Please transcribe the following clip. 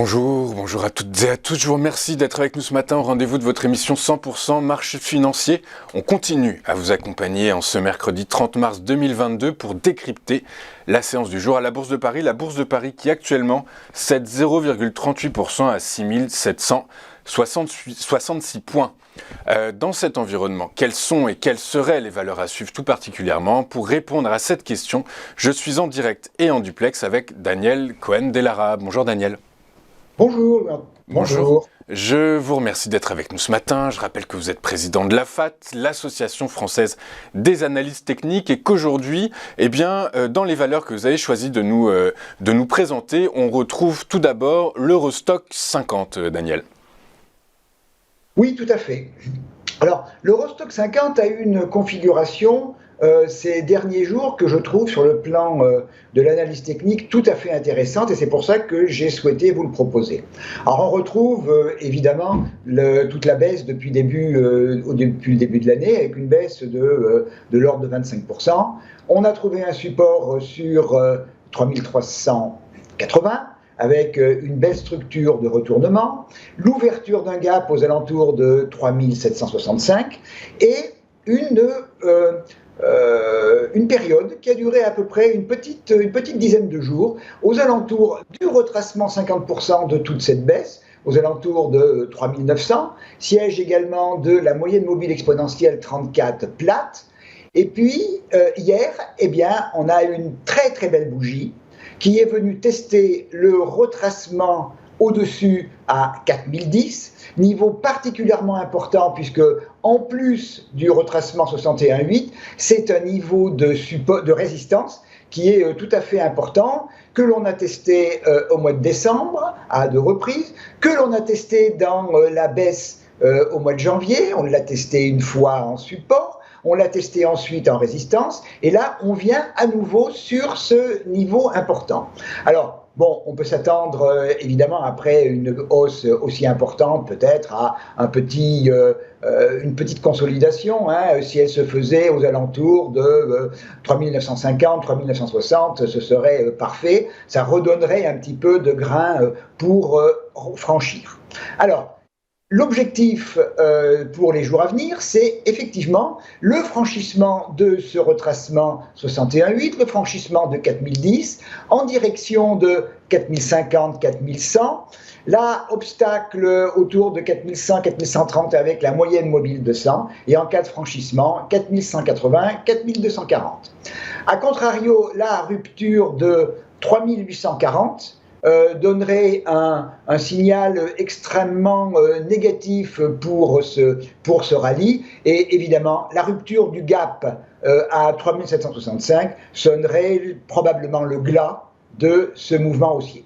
Bonjour à toutes et à tous. Je vous remercie d'être avec nous ce matin au rendez-vous de votre émission 100% marché financier. On continue à vous accompagner en ce mercredi 30 mars 2022 pour décrypter la séance du jour à la Bourse de Paris. La Bourse de Paris qui actuellement cède 0,38% à 6766 points. Dans cet environnement, quelles sont et quelles seraient les valeurs à suivre tout particulièrement? Pour répondre à cette question, je suis en direct et en duplex avec Daniel Cohen-Delara. Bonjour Daniel. Bonjour. Je vous remercie d'être avec nous ce matin. Je rappelle que vous êtes président de l'AFAT, l'Association française des analystes techniques, et qu'aujourd'hui, dans les valeurs que vous avez choisi de nous présenter, on retrouve tout d'abord l'Eurostoxx 50, Daniel. Oui, tout à fait. Alors, l'Eurostoxx 50 a eu une configuration ces derniers jours que je trouve sur le plan de l'analyse technique tout à fait intéressante, et c'est pour ça que j'ai souhaité vous le proposer. Alors on retrouve évidemment toute la baisse depuis le début de l'année, avec une baisse de l'ordre de 25%. On a trouvé un support sur 3380, avec une belle structure de retournement, l'ouverture d'un gap aux alentours de 3765 et une période qui a duré à peu près une petite dizaine de jours, aux alentours du retracement 50% de toute cette baisse, aux alentours de 3900, siège également de la moyenne mobile exponentielle 34 plate. Et puis, hier, on a une très très belle bougie qui est venue tester le retracement au-dessus à 4010, niveau particulièrement important puisque, en plus du retracement 61,8, c'est un niveau de résistance qui est tout à fait important, que l'on a testé au mois de décembre à 2 reprises, que l'on a testé dans la baisse au mois de janvier, on l'a testé une fois en support, on l'a testé ensuite en résistance, et là on vient à nouveau sur ce niveau important. Alors, bon, on peut s'attendre évidemment après une hausse aussi importante peut-être à une petite consolidation, si elle se faisait aux alentours de 3950, 3960, ce serait parfait, ça redonnerait un petit peu de grain pour franchir. Alors, l'objectif pour les jours à venir, c'est effectivement le franchissement de ce retracement 61,8, le franchissement de 4010 en direction de 4050, 4100. Là, obstacle autour de 4100, 4130 avec la moyenne mobile de 100, et en cas de franchissement, 4180, 4240. A contrario, la rupture de 3840 donnerait un signal extrêmement négatif pour ce rallye, et évidemment la rupture du gap à 3765 sonnerait probablement le glas de ce mouvement haussier.